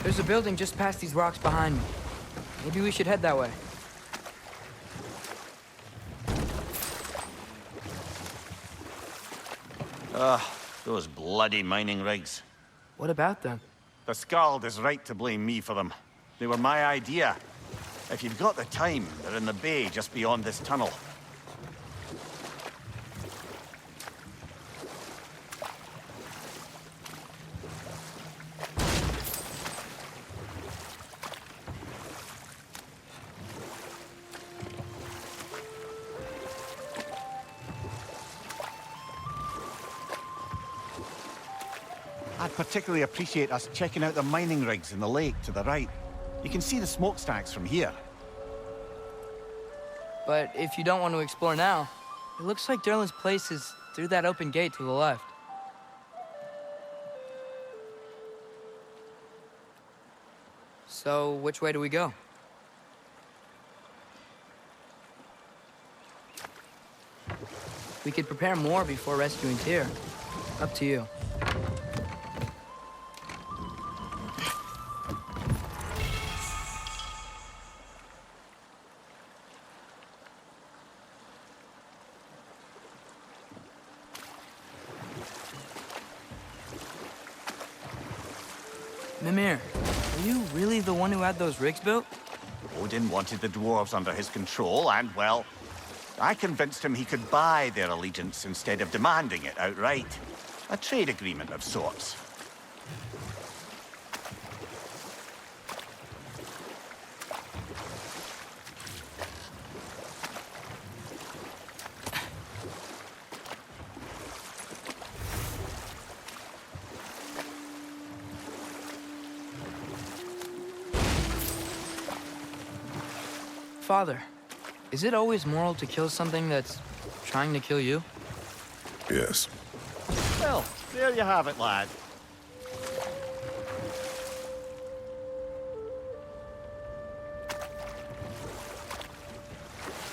There's a building just past these rocks behind me. Maybe we should head that way. Ugh, those bloody mining rigs. What about them? The Skald is right to blame me for them. They were my idea. If you've got the time, they're in the bay just beyond this tunnel. I'd particularly appreciate us checking out the mining rigs in the lake to the right. You can see the smokestacks from here. But if you don't want to explore now, it looks like Derlin's place is through that open gate to the left. So, which way do we go? We could prepare more before rescuing Tyr. Up to you. Mimir, are you really the one who had those rigs built? Odin wanted the dwarves under his control, and, well, I convinced him he could buy their allegiance instead of demanding it outright. A trade agreement of sorts. Father, is it always moral to kill something that's trying to kill you? Yes. Well, there you have it, lad.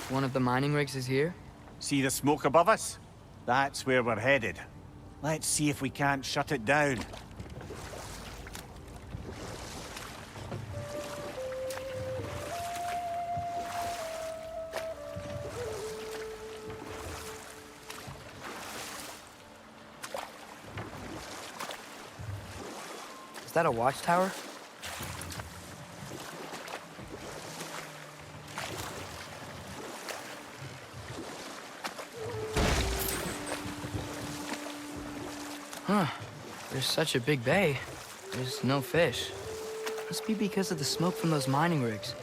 One of the mining rigs is here? See the smoke above us? That's where we're headed. Let's see if we can't shut it down. Is that a watchtower? Huh. There's such a big bay. There's no fish. Must be because of the smoke from those mining rigs.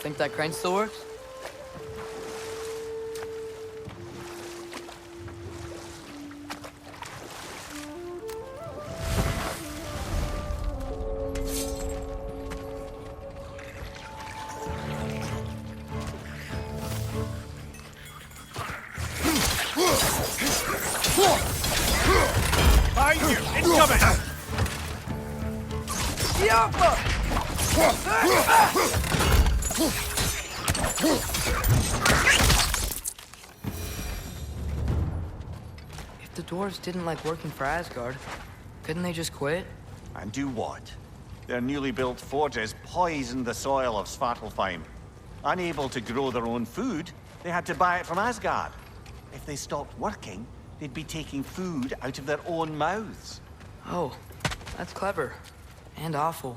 Think that crane still works? Behind you! Incoming! If the dwarves didn't like working for Asgard, couldn't they just quit? And do what? Their newly built forges poisoned the soil of Svartalfheim. Unable to grow their own food, they had to buy it from Asgard. If they stopped working, they'd be taking food out of their own mouths. Oh, that's clever. And awful.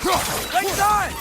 Right side!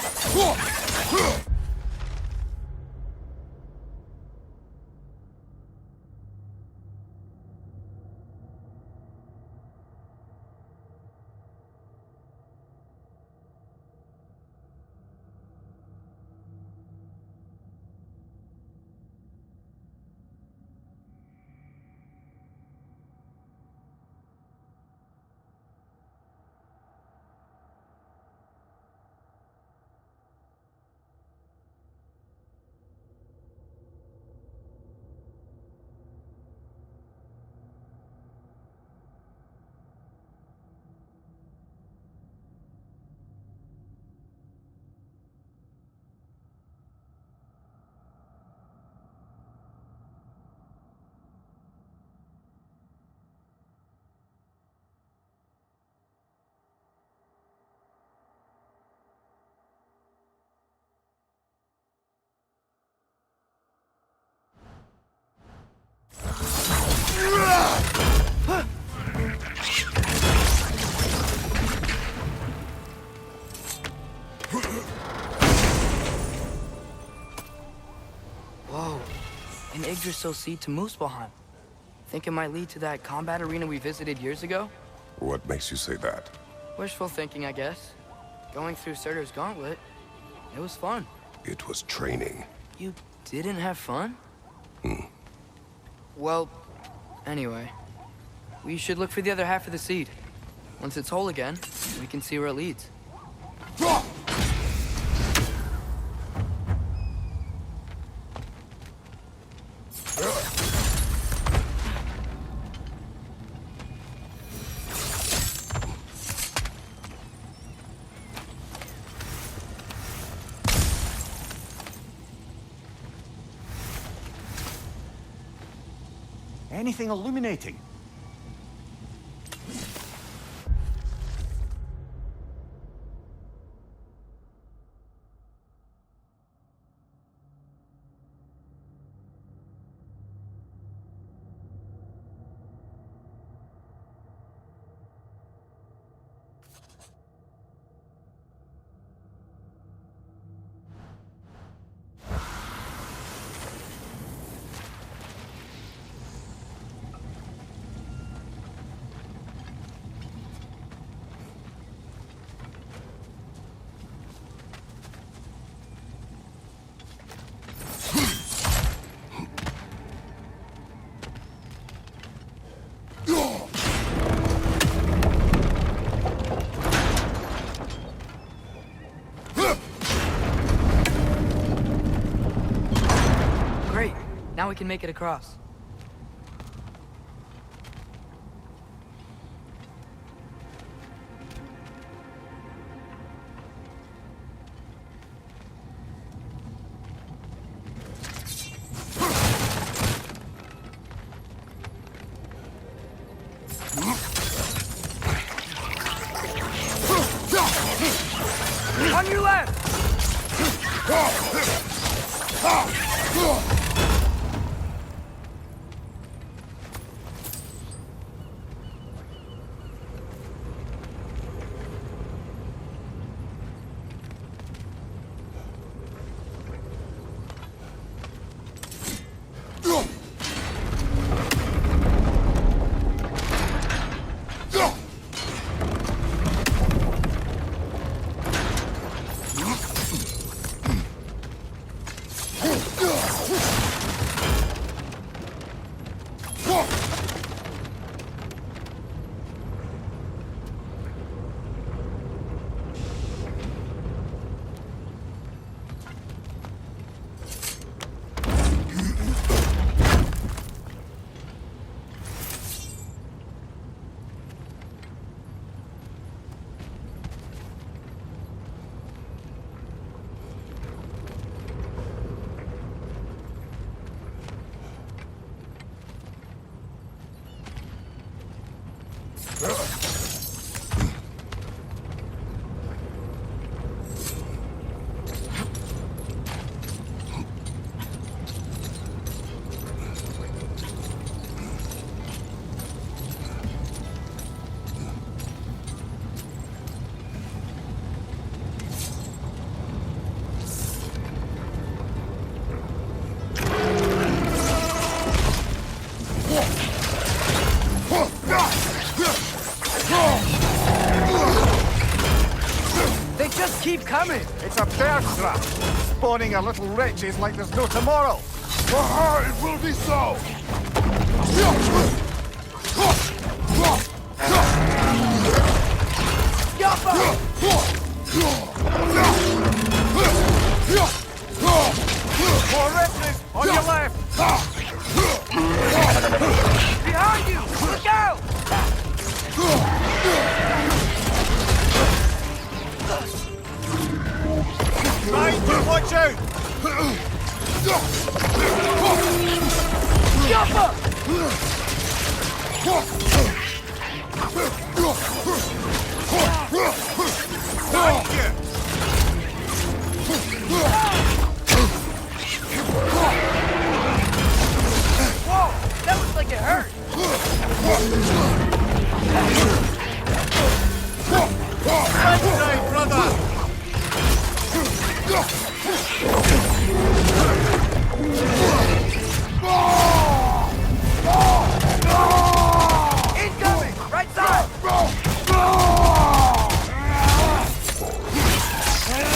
Whoa, an Yggdrasil seed to Muspelheim. Think it might lead to that combat arena we visited years ago? What makes you say that? Wishful thinking, I guess. Going through Surtur's gauntlet, it was fun. It was training. You didn't have fun? Well, anyway, we should look for the other half of the seed. Once it's whole again, we can see where it leads. Anything illuminating? Great, now we can make it across. On your left! keep coming. It's a bear trap, spawning our little wretches like there's no tomorrow. For her, it will be so! More wretches on your left. Behind you! Look out! Right, watch out! Jumper! Thank you! Whoa! That looks like it hurt. Right side, brother! Incoming! Right side!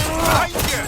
Behind you!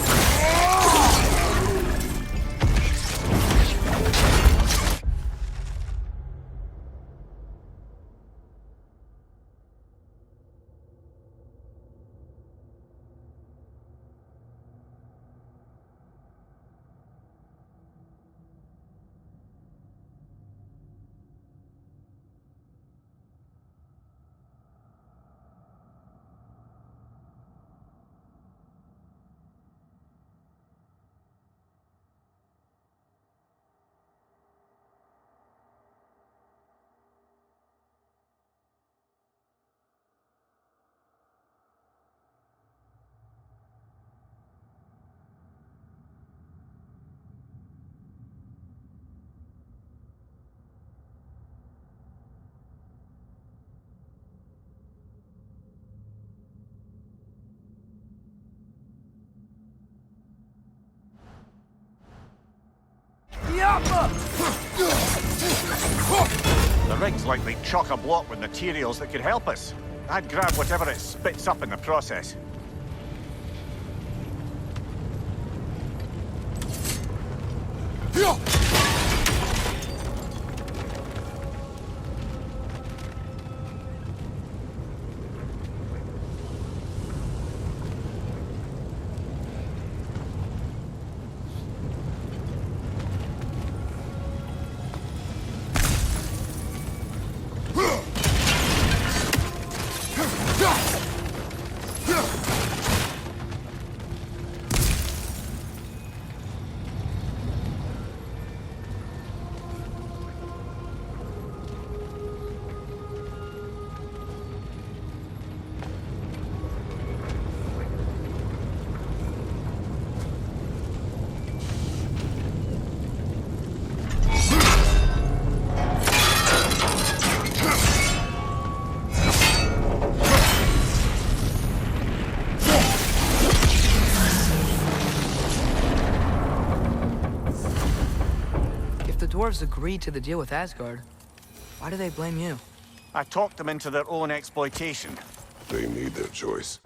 The rig's likely chock-a-block with materials that could help us. I'd grab whatever it spits up in the process. dwarves agreed to the deal with Asgard. Why do they blame you? I talked them into their own exploitation. They made their choice.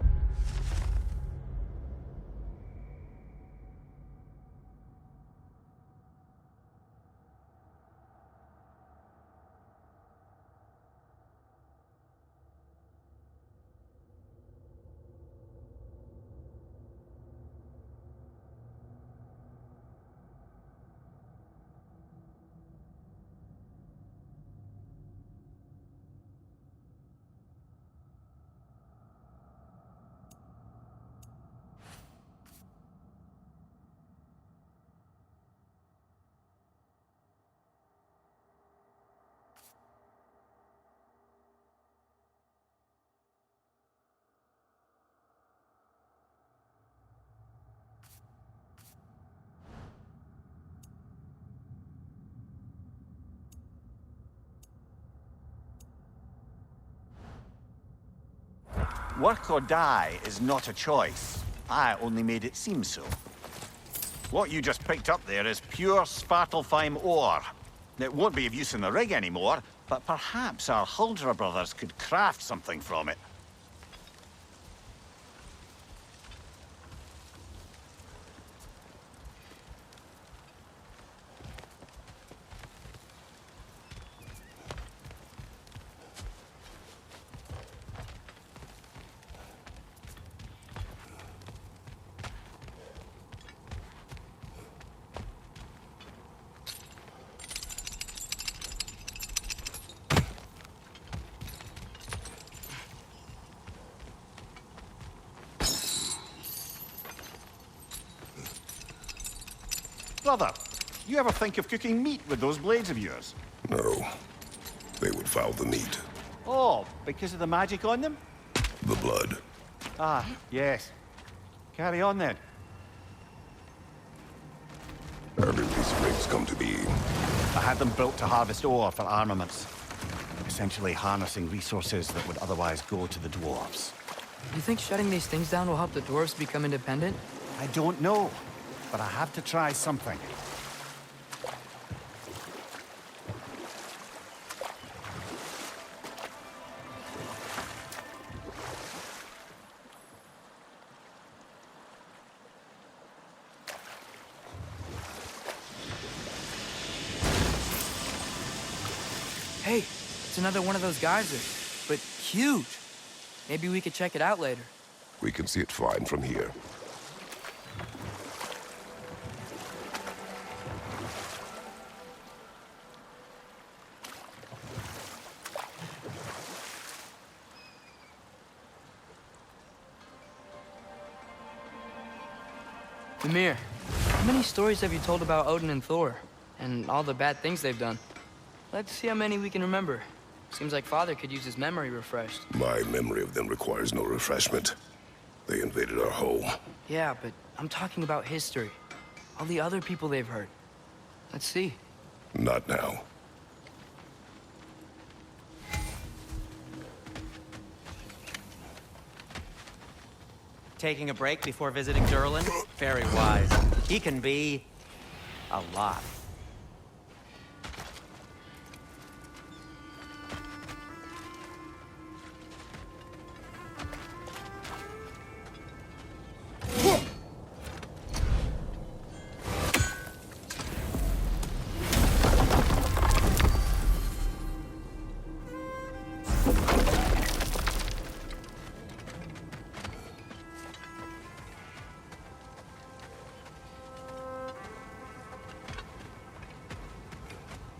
Work or die is not a choice. I only made it seem so. What you just picked up there is pure Svartalfheim ore. It won't be of use in the rig anymore, but perhaps our Huldra brothers could craft something from it. Brother, you ever think of cooking meat with those blades of yours? No. They would foul the meat. Oh, because of the magic on them? The blood. Ah, yes. Carry on then. How did these rigs come to be? I had them built to harvest ore for armaments. Essentially harnessing resources that would otherwise go to the dwarves. You think shutting these things down will help the dwarves become independent? I don't know, but I have to try something. Hey, it's another one of those geysers, but huge. Maybe we could check it out later. We can see it fine from here. Ymir, how many stories have you told about Odin and Thor? And all the bad things they've done? Let's see how many we can remember. Seems like Father could use his memory refreshed. My memory of them requires no refreshment. They invaded our home. Yeah, but I'm talking about history. All the other people they've hurt. Let's see. Not now. Taking a break before visiting Durlin? Very wise. He can be... a lot.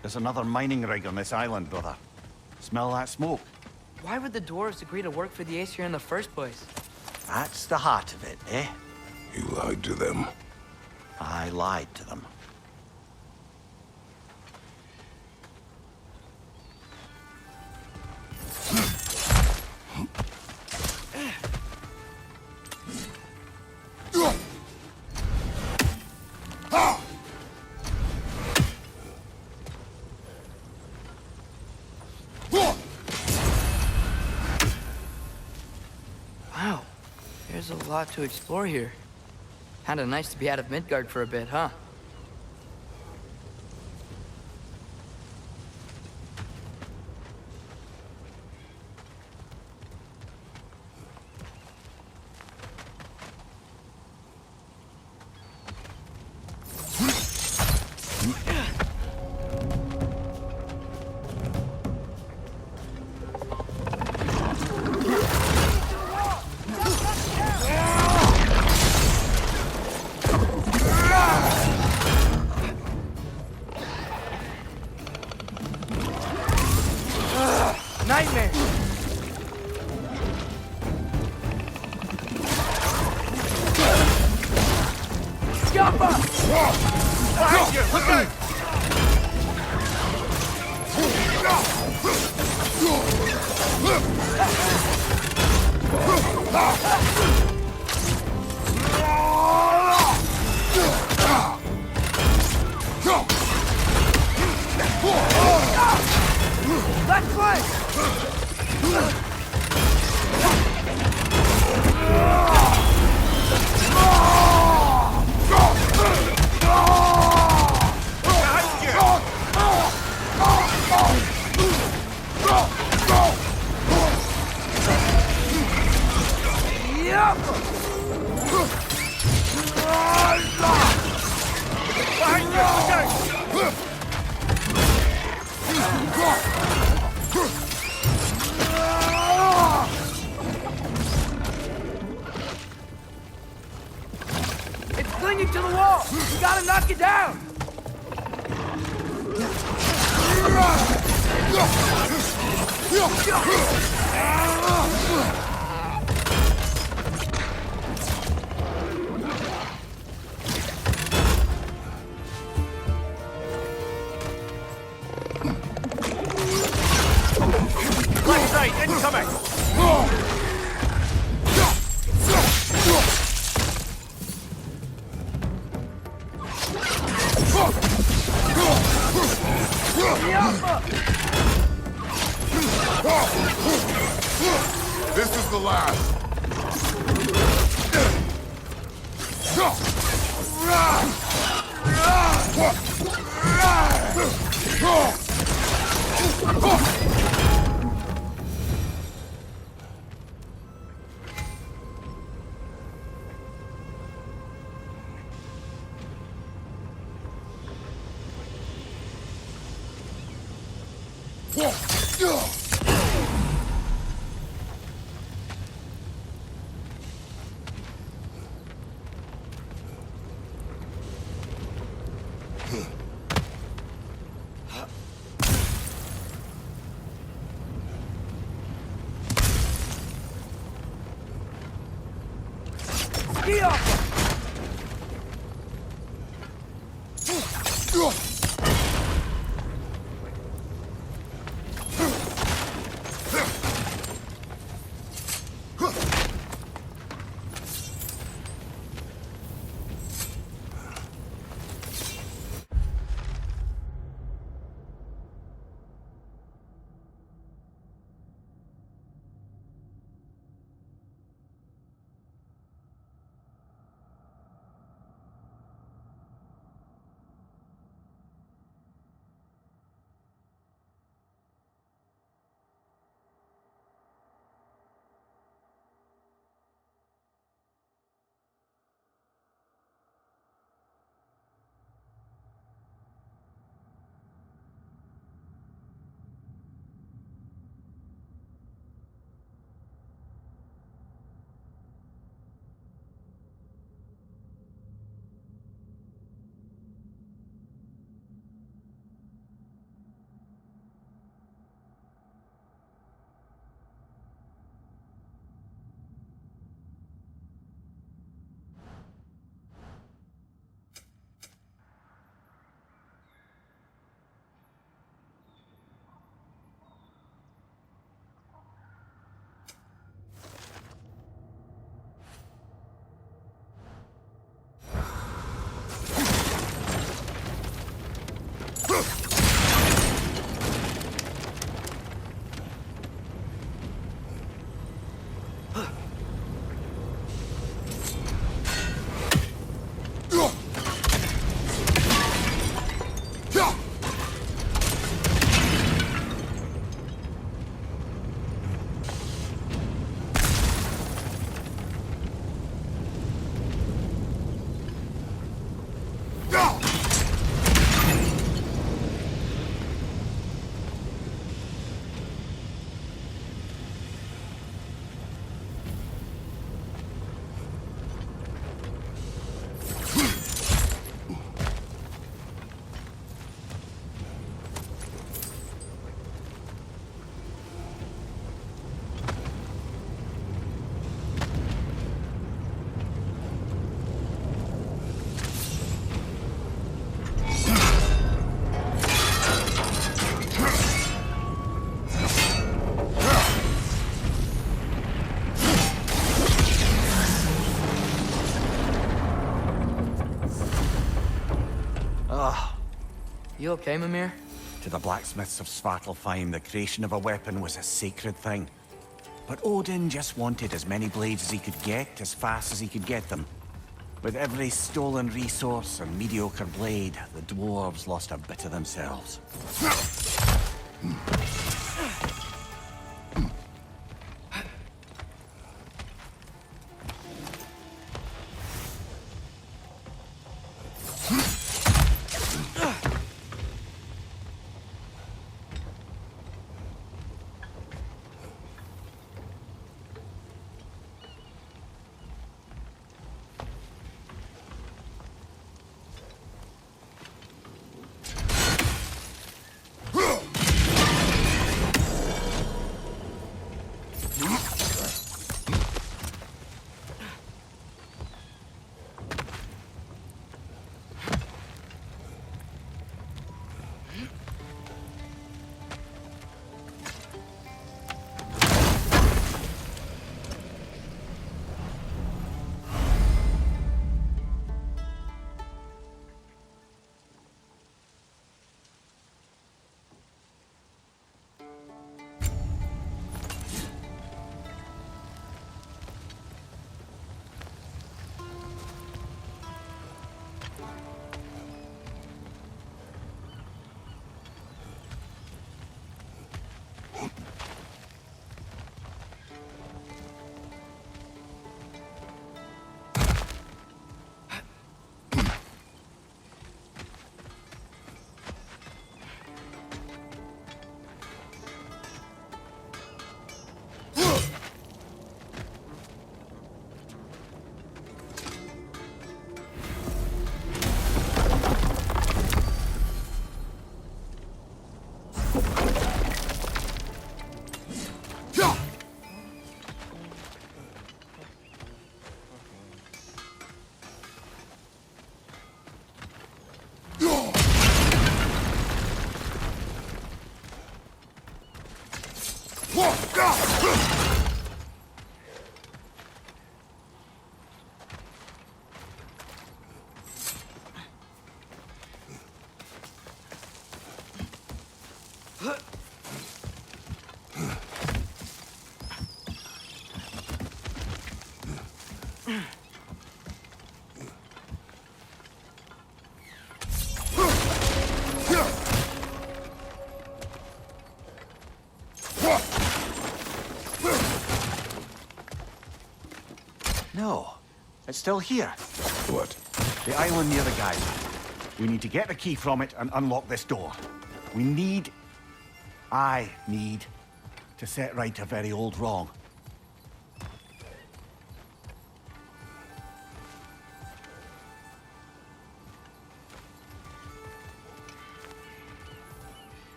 There's another mining rig on this island, brother. Smell that smoke? Why would the dwarves agree to work for the Aesir in the first place? That's the heart of it, eh? You lied to them. I lied to them. Wow, there's a lot to explore here. Kinda nice to be out of Midgard for a bit, huh? Nightmare! Scuppa! Behind you! Look out! Let's play! It's clinging to the wall! You gotta knock it down! fight incoming! This is the last. You okay, Mimir? To the blacksmiths of Svartalfheim, the creation of a weapon was a sacred thing. But Odin just wanted as many blades as he could get, as fast as he could get them. With every stolen resource and mediocre blade, the dwarves lost a bit of themselves. No, it's still here. What? The island near the geyser. We need to get the key from it and unlock this door. I need to set right a very old wrong.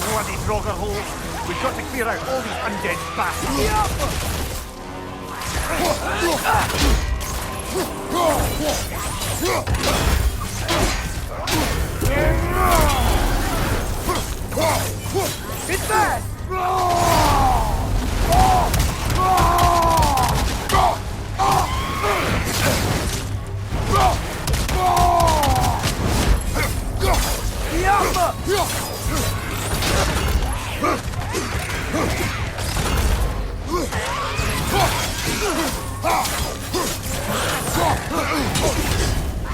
Bloody Frogger holes! We've got to clear out all these undead bastards! It's bad!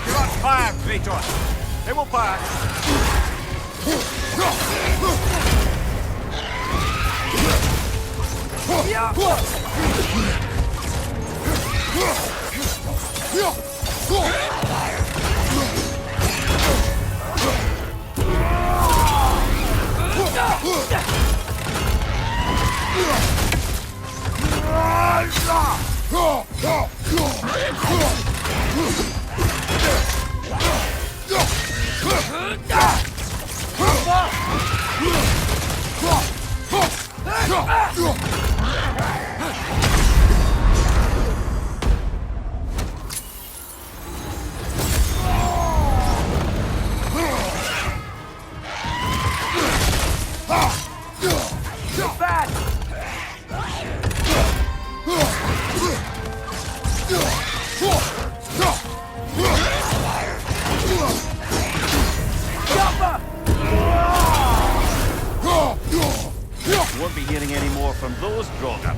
You're on fire, Kratos! They will pass! Won't be hearing any more from those Draugr.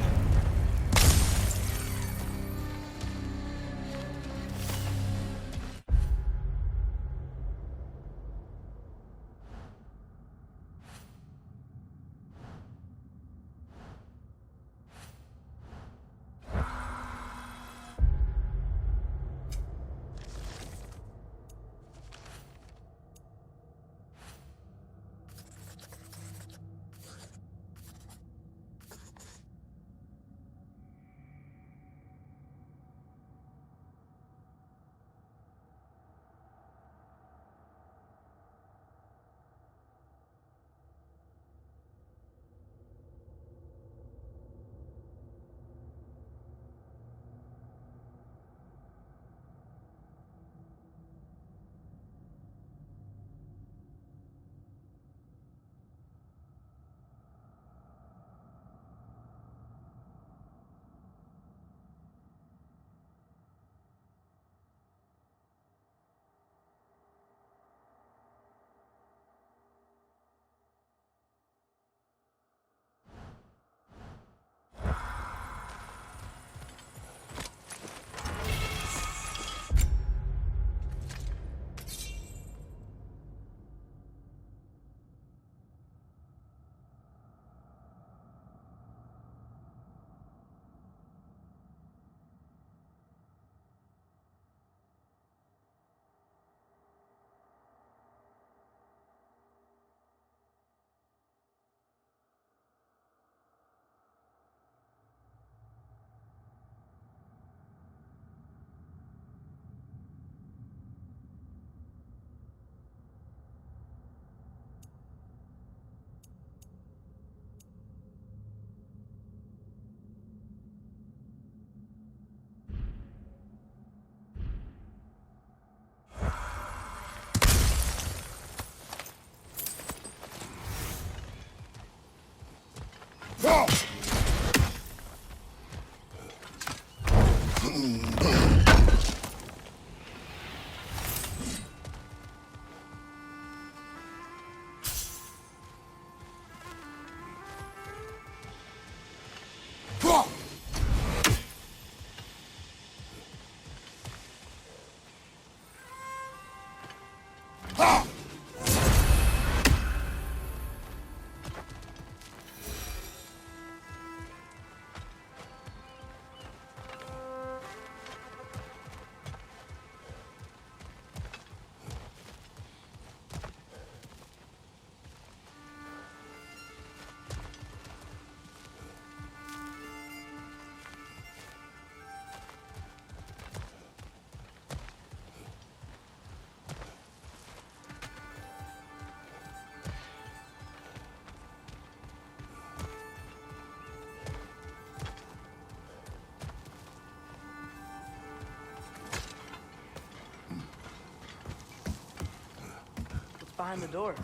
Behind the door.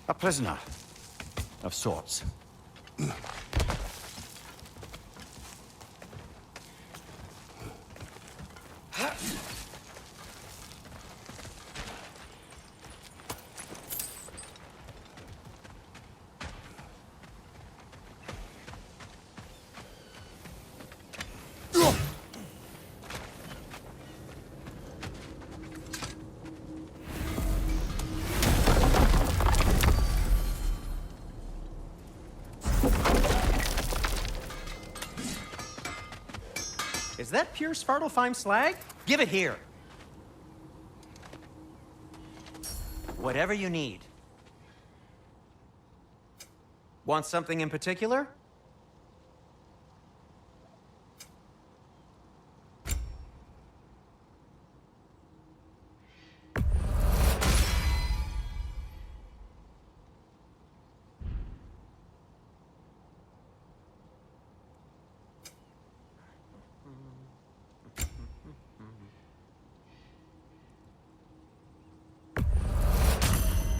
A prisoner. Of sorts. Is that pure Svartalfheim slag? Give it here. Whatever you need. Want something in particular?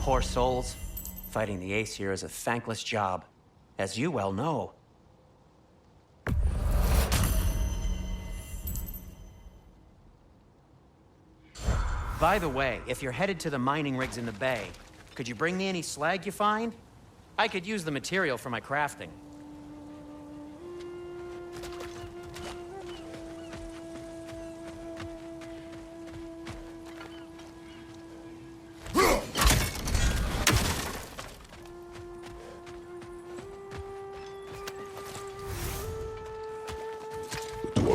Poor souls. Fighting the Aesir is a thankless job, as you well know. By the way, if you're headed to the mining rigs in the bay, could you bring me any slag you find? I could use the material for my crafting.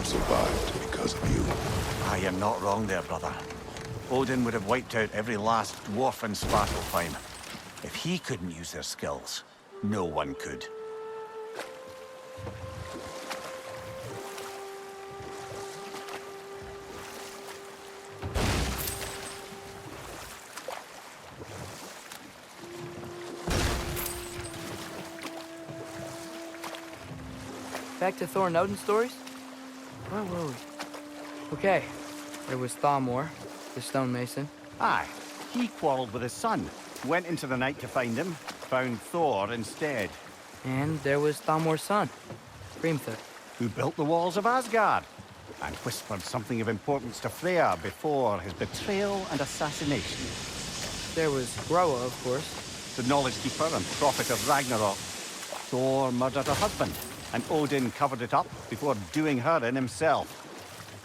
Survived because of you. I am not wrong there, brother. Odin would have wiped out every last dwarf in Svartalfheim. If he couldn't use their skills, no one could. Back to Thor and Odin stories? Where were we? Okay, there was Thamor, the stonemason. Aye, he quarreled with his son. Went into the night to find him, found Thor instead. And there was Thamor's son, Grimthur. Who built the walls of Asgard, and whispered something of importance to Freya before his betrayal and assassination. There was Groa, of course. The knowledge keeper and prophet of Ragnarok. Thor murdered her husband, and Odin covered it up before doing her in himself.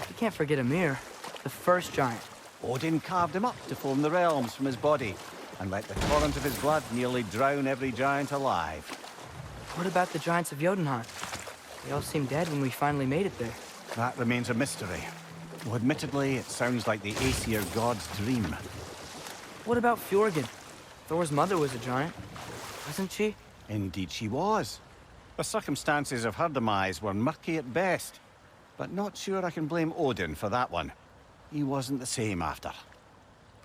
You can't forget Ymir, the first giant. Odin carved him up to form the realms from his body, and let the torrent of his blood nearly drown every giant alive. What about the giants of Jotunheim? They all seemed dead when we finally made it there. That remains a mystery. Though admittedly, it sounds like the Aesir god's dream. What about Fjorgyn? Thor's mother was a giant, wasn't she? Indeed she was. The circumstances of her demise were murky at best, but not sure I can blame Odin for that one. He wasn't the same after.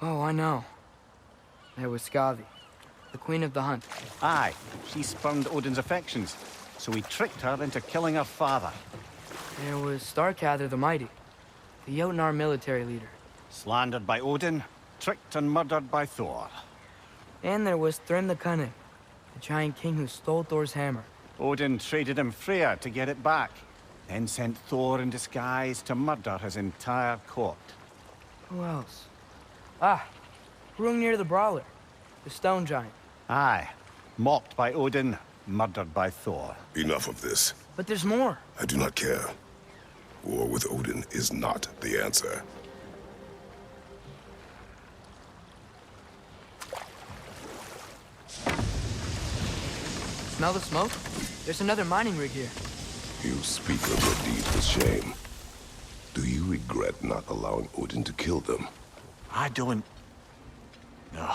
Oh, I know. There was Skavi, the queen of the hunt. Aye, she spurned Odin's affections, so he tricked her into killing her father. There was Starkather the Mighty, the Jotnar military leader. Slandered by Odin, tricked and murdered by Thor. And there was Thrym the Cunning, the giant king who stole Thor's hammer. Odin traded him Freya to get it back, then sent Thor in disguise to murder his entire court. Who else? Ah, Hrungnir the Brawler, the stone giant. Aye. Mocked by Odin, murdered by Thor. Enough of this. But there's more. I do not care. War with Odin is not the answer. Smell the smoke? There's another mining rig here. You speak of your deeds with shame. Do you regret not allowing Odin to kill them? I don't... No.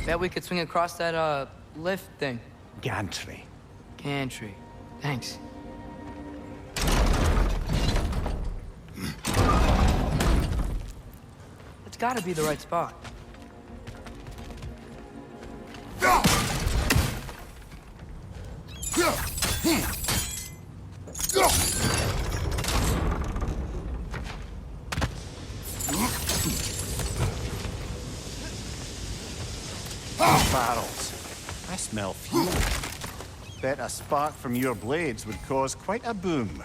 Bet we could swing across that, lift thing. Gantry. Gantry. Thanks. It's gotta be the right spot. Barrels. I smell fuel. Bet a spark from your blades would cause quite a boom.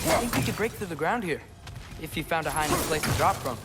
I think we could break through the ground here, if you found a high enough place to drop from.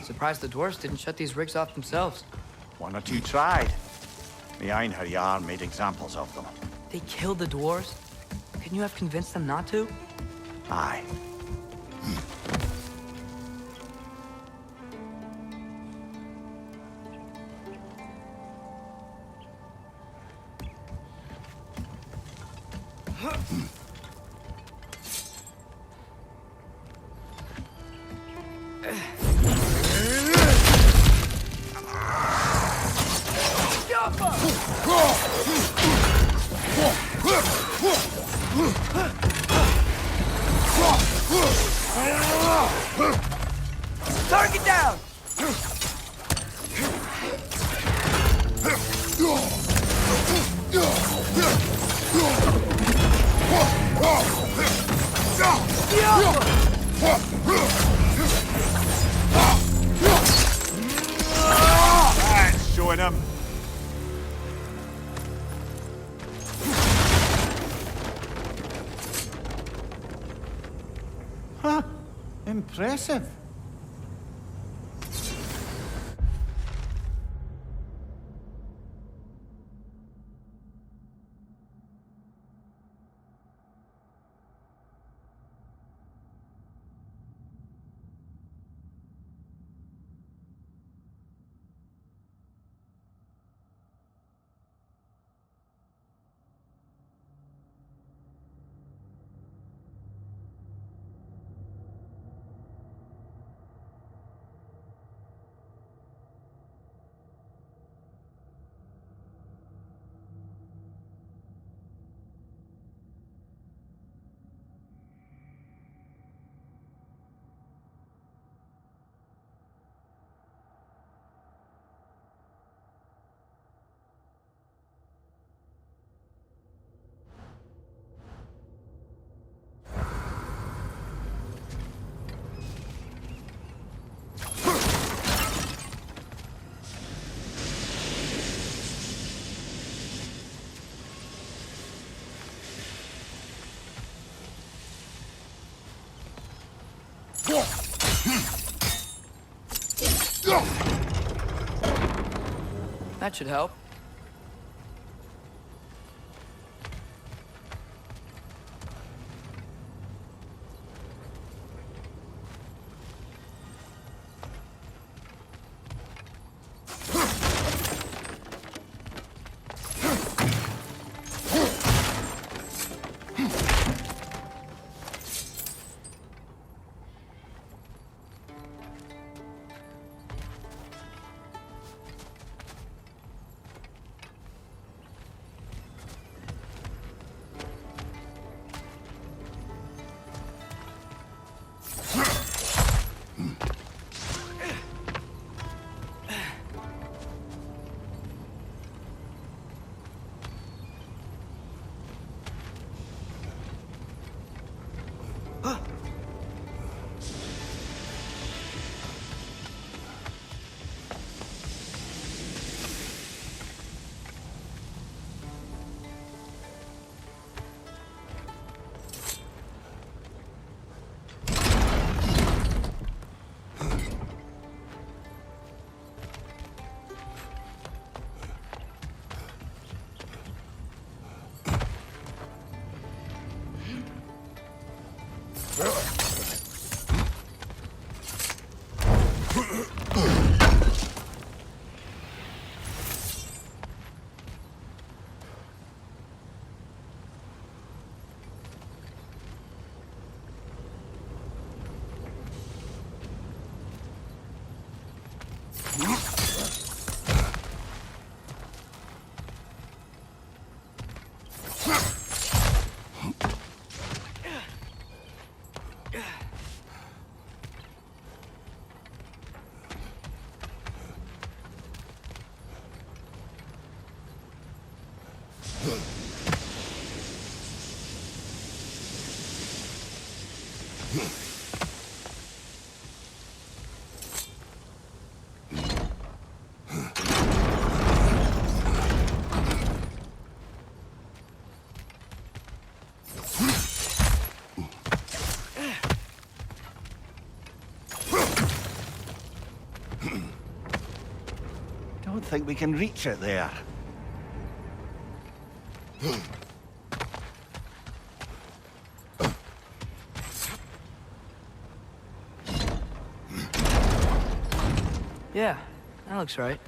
Surprised the dwarves didn't shut these rigs off themselves. One or two tried. The Einherjar made examples of them. They killed the dwarves? Couldn't you have convinced them not to? Aye. Target down! That's showing him. Huh. Impressive. That should help. Don't think we can reach it there. Yeah, that looks right.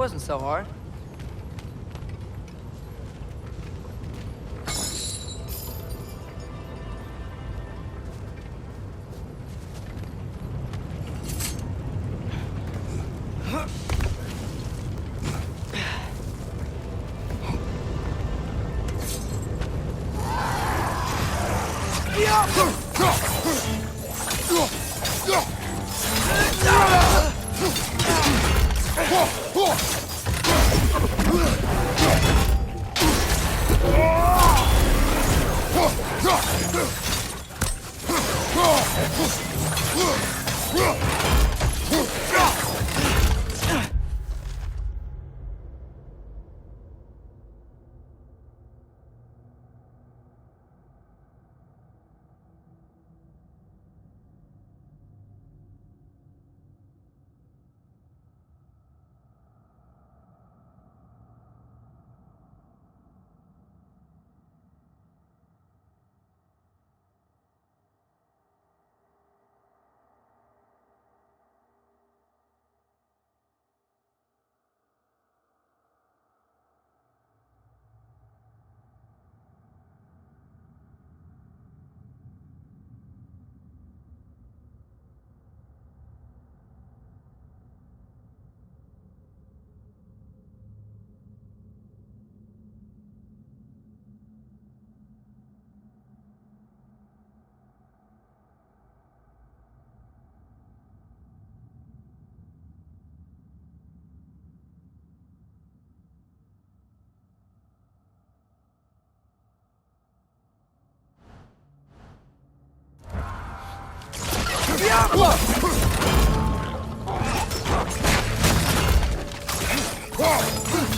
wasn't so hard.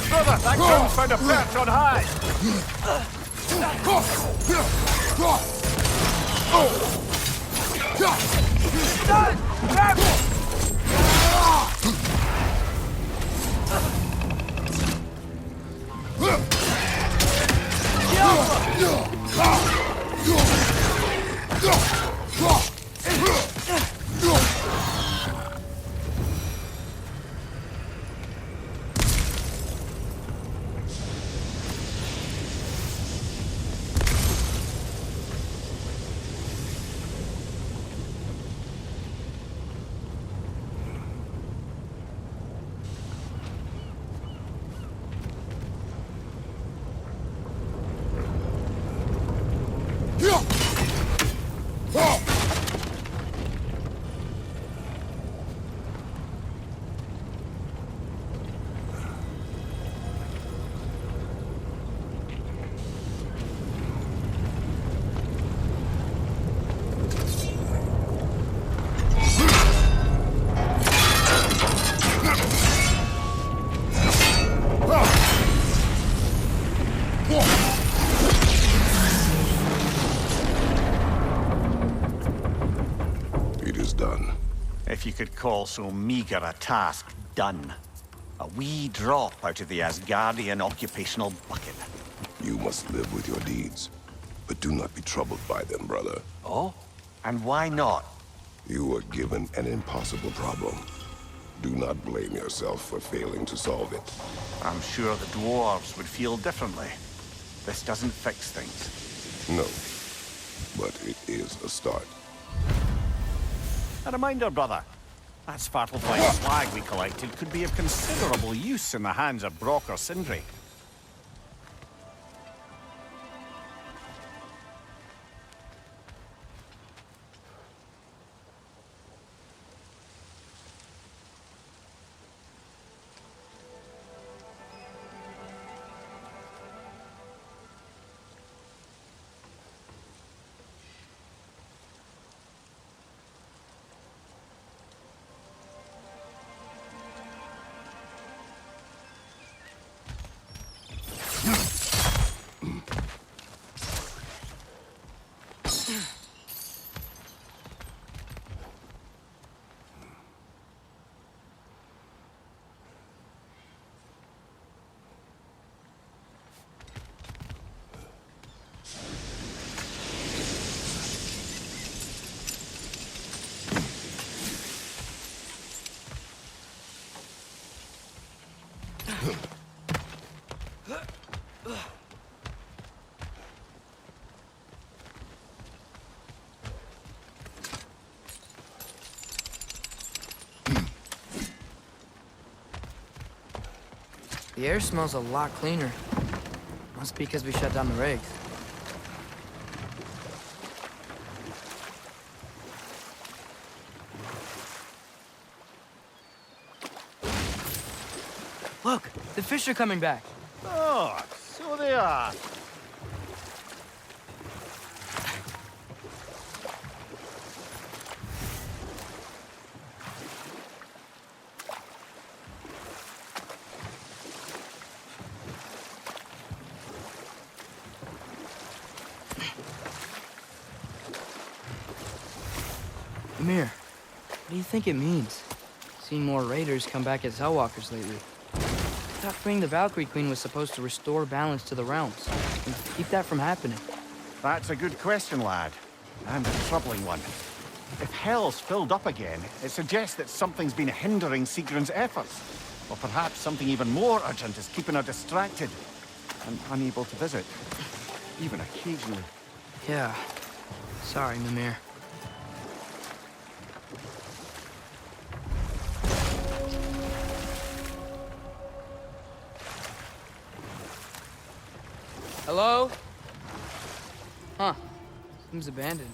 Brother, that gun's found a perch on high! It is done. If you could call so meager a task done. A wee drop out of the Asgardian occupational bucket. You must live with your deeds, but do not be troubled by them, brother. Oh? And why not? You were given an impossible problem. Do not blame yourself for failing to solve it. I'm sure the dwarves would feel differently. This doesn't fix things. No, but it is a start. A reminder, brother. That Svartalfheim slag we collected could be of considerable use in the hands of Brock or Sindri. The air smells a lot cleaner. Must be because we shut down the rigs. Look, the fish are coming back. Oh, so they are. Amir, what do you think it means? Seen more raiders come back as Hellwalkers lately. I thought freeing the Valkyrie Queen was supposed to restore balance to the realms and keep that from happening. That's a good question, lad. And a troubling one. If Hell's filled up again, it suggests that something's been hindering Sigrun's efforts. Or perhaps something even more urgent is keeping her distracted and unable to visit. Even occasionally. Yeah. Sorry, Mimir. Hello? Huh. Seems abandoned.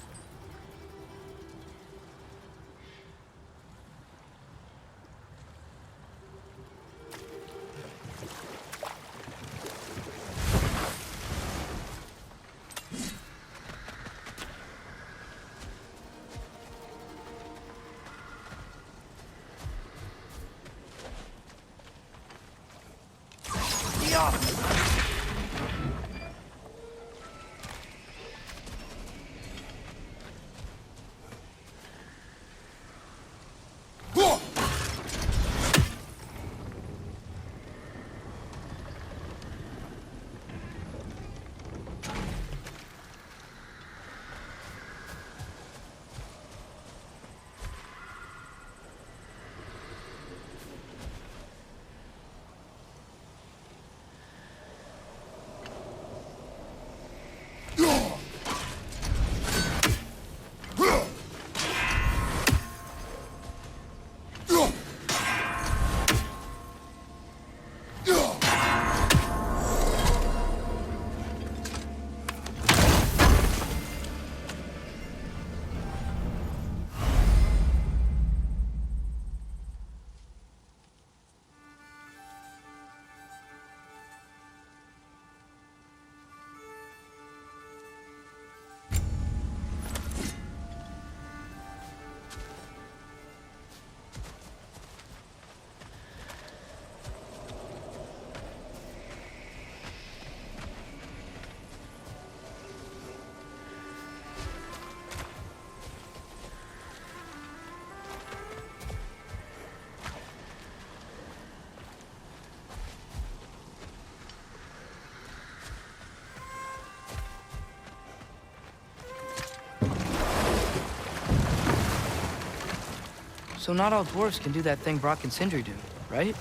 So not all dwarves can do that thing Brock and Sindri do, right?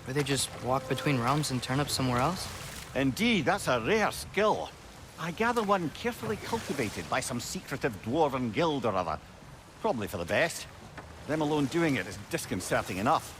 Where they just walk between realms and turn up somewhere else? Indeed, that's a rare skill. I gather one carefully cultivated by some secretive dwarven guild or other. Probably for the best. Them alone doing it is disconcerting enough.